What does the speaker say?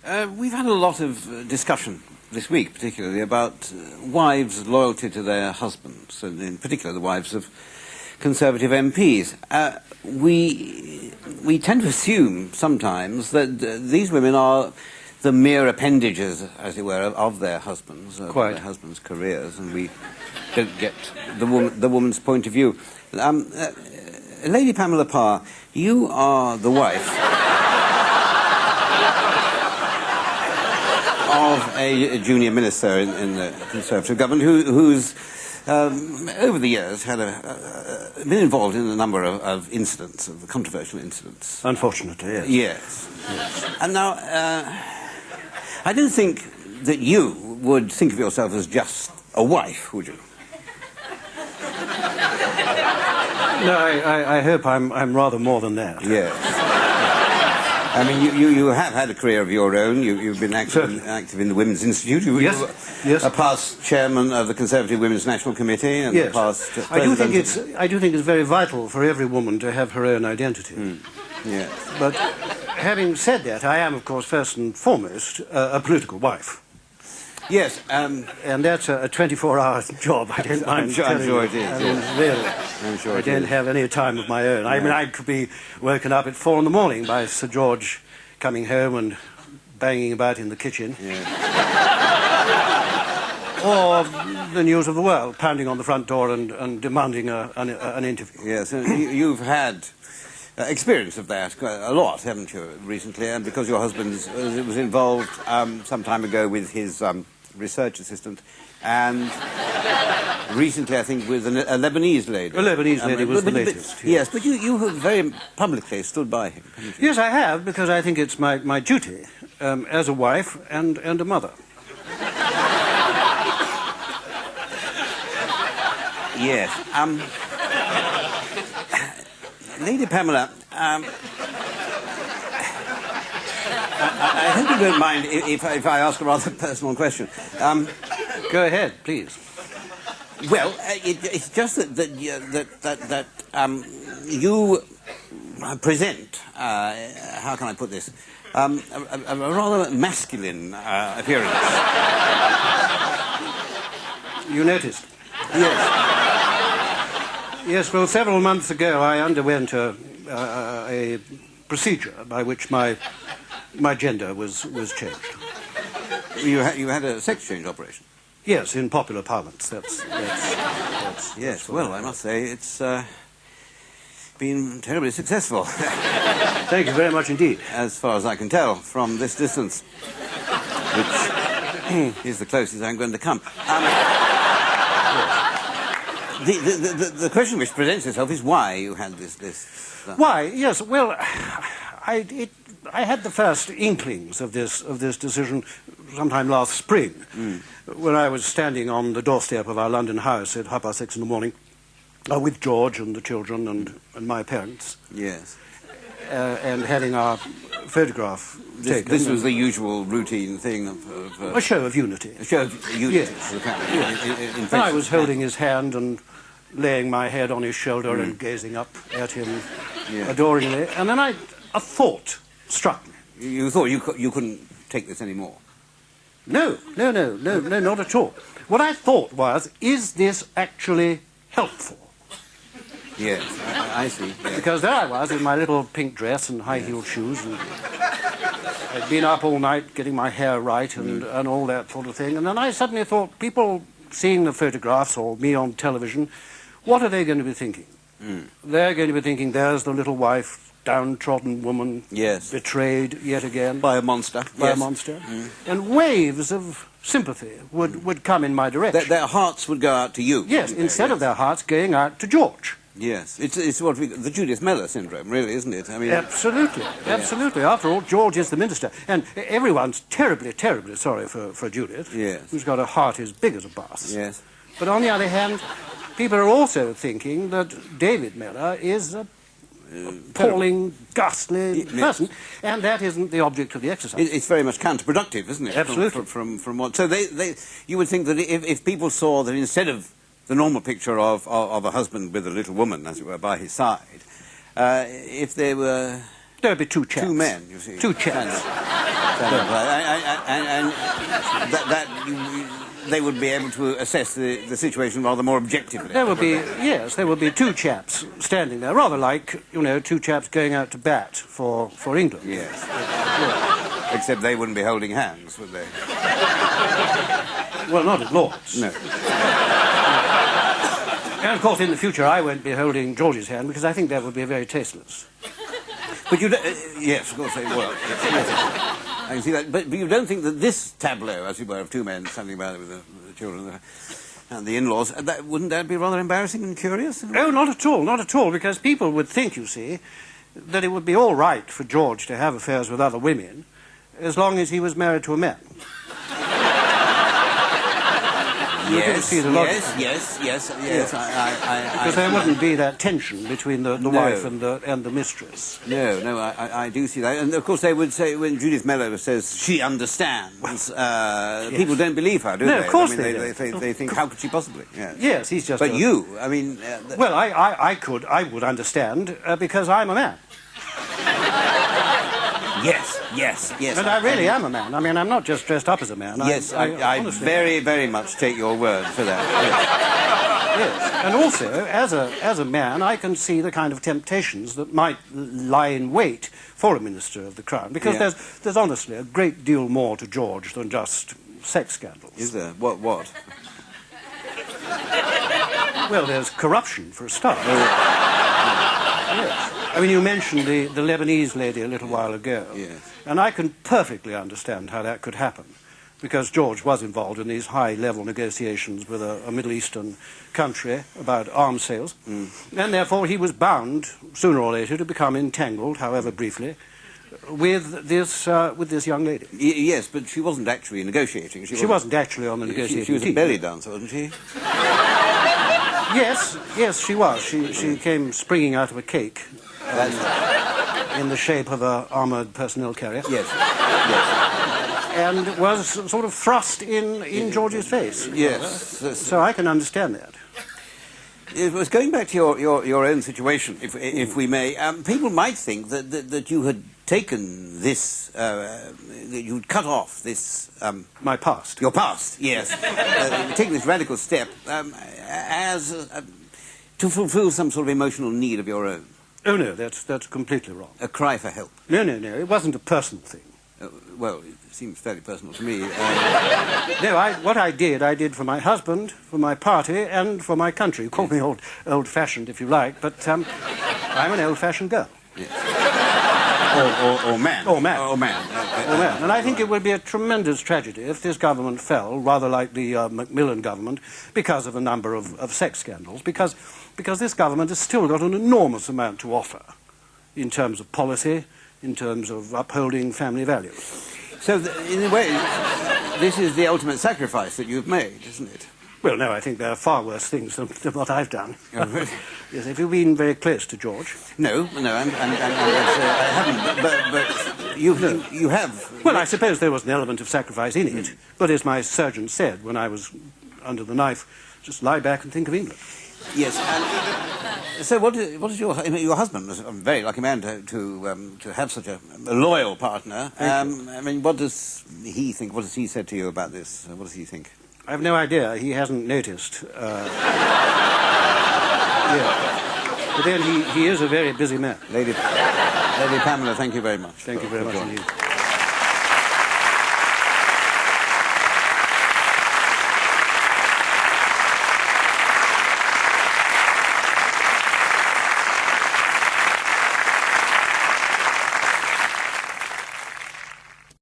We've had a lot of discussion this week, particularly, about wives' loyalty to their husbands, and in particular the wives of Conservative MPs. We tend to assume sometimes that these women are the mere appendages, as it were, of their husbands, of their husbands' careers, and we don't get the woman's point of view. Lady Pamela Parr, you are the wife of a junior minister in the Conservative government who's over the years had been involved in a number of incidents, of controversial incidents. Unfortunately, yes. Yes. And now, I don't think that you would think of yourself as just a wife, would you? No, I hope I'm rather more than that. Yes. I mean, you have had a career of your own. You've been active in the Women's Institute. You yes. A past chairman of the Conservative Women's National Committee, and yes. a past I do think it's very vital for every woman to have her own identity. Yes. But having said that, I am, of course, first and foremost a political wife. Yes, and that's a 24-hour job. I don't mind. I'm sure it is. I mean, really, I'm sure I don't have any time of my own. Yeah. I mean, I could be woken up at 4 in the morning by Sir George coming home and banging about in the kitchen. Yeah. Or the news of the world, pounding on the front door and demanding an interview. Yes, and you've had experience of that quite a lot, haven't you, recently? And because your husband was involved some time ago with his research assistant, and recently, I think, with a Lebanese lady. A Lebanese lady was the latest. Yes, but you have very publicly stood by him, haven't you? Yes, I have, because I think it's my duty as a wife and a mother. Yes. Lady Pamela, I hope you don't mind if I ask a rather personal question. Go ahead, please. Well, it's just that you present, how can I put this, a rather masculine appearance. You noticed? Yes. Yes, well, several months ago I underwent a procedure by which my gender was changed. You had a sex change operation? Yes, in popular parlance. That's yes, well, I must say it's been terribly successful. Thank you very much indeed. As far as I can tell from this distance, which is the closest I'm going to come. The question which presents itself is why you had this. Why? Yes. Well, I had the first inklings of this decision sometime last spring, when I was standing on the doorstep of our London house at 6:30 in the morning, with George and the children and my parents. Yes. And having our photograph taken. This was the usual routine thing of a show of unity. A show of unity. Yes. And I was holding his hand and laying my head on his shoulder and gazing up at him adoringly. And then a thought struck me. You thought you couldn't take this anymore? No, not at all. What I thought was, is this actually helpful? Yes, I see. Yes. Because there I was in my little pink dress and high-heeled shoes, and I'd been up all night getting my hair right and all that sort of thing. And then I suddenly thought, people seeing the photographs or me on television, what are they going to be thinking? They're going to be thinking, there's the little wife, downtrodden woman, betrayed yet again. By a monster. By a monster. And waves of sympathy would come in my direction. Their hearts would go out to you. Yes, instead of their hearts going out to George. Yes, it's what the Judith Mellor syndrome, really, isn't it? I mean, absolutely. After all, George is the minister, and everyone's terribly, terribly sorry for Judith, who's got a heart as big as a bus. Yes. But on the other hand, people are also thinking that David Mellor is a appalling, ghastly person, and that isn't the object of the exercise. It's very much counterproductive, isn't it? Absolutely. From what? So you would think that if people saw that instead of the normal picture of a husband with a little woman, as it were, by his side, if they were There would be two chaps. Two men, you see. Two chaps. And they would be able to assess the situation rather more objectively. There would be, yes, there would be two chaps standing there, rather like, you know, two chaps going out to bat for England. Yes. Except they wouldn't be holding hands, would they? Well, not at Lord's. No. And, of course, in the future, I won't be holding George's hand, because I think that would be very tasteless. But you don't... yes, of course they will. Yes. I can see that. But you don't think that this tableau, as it were, of two men standing about with the children and the in-laws, wouldn't that be rather embarrassing and curious? Oh, not at all, not at all, because people would think, you see, that it would be all right for George to have affairs with other women as long as he was married to a man. Yes, yes. Because there wouldn't be that tension between the wife and the mistress. No, I do see that. And, of course, they would say, when Judith Mello says she understands, people don't believe her, do they? No, of course they think, how could she possibly? Yes, he's just... But you, I mean... well, I would understand, because I'm a man. Yes. And I really am a man. I mean, I'm not just dressed up as a man. Yes, I very, very much take your word for that. Yes. And also, as a man, I can see the kind of temptations that might lie in wait for a minister of the Crown, because there's honestly a great deal more to George than just sex scandals. Is there? What? Well, there's corruption, for a start. Yes. I mean, you mentioned the Lebanese lady a little while ago. Yes. And I can perfectly understand how that could happen, because George was involved in these high-level negotiations with a Middle Eastern country about arms sales. And therefore he was bound, sooner or later, to become entangled, however briefly, with this young lady. Yes, but she wasn't actually negotiating. She wasn't actually on the negotiating She was team. a belly dancer, wasn't she? Yes, she was. She came springing out of a cake. In the shape of an armoured personnel carrier. Yes. And was sort of thrust in George's face. Yes. So I can understand that. It was going back to your own situation, if we may. People might think that you had taken this, that you'd cut off this... my past. Your past, yes. Taken this radical step as to fulfil some sort of emotional need of your own. Oh, no, that's completely wrong. A cry for help. No, it wasn't a personal thing. Well, it seems fairly personal to me. No, what I did for my husband, for my party, and for my country. You call me old-fashioned, if you like, but I'm an old-fashioned girl. Yes. Or man. Or man. Or man. And I think it would be a tremendous tragedy if this government fell, rather like the Macmillan government, because of a number of sex scandals, because this government has still got an enormous amount to offer in terms of policy, in terms of upholding family values. So, in a way, this is the ultimate sacrifice that you've made, isn't it? Well, no, I think there are far worse things than what I've done. Oh, really? Yes, have you been very close to George? No, I haven't, but you have. Well, I suppose there was an element of sacrifice in it, but as my surgeon said when I was under the knife, just lie back and think of England. Yes, and so what is your husband was a very lucky man to have such a loyal partner. I mean, what does he think? What has he said to you about this? What does he think? I have no idea. He hasn't noticed. Yeah. But then he is a very busy man. Lady Pamela, thank you very much. Thank you very much indeed.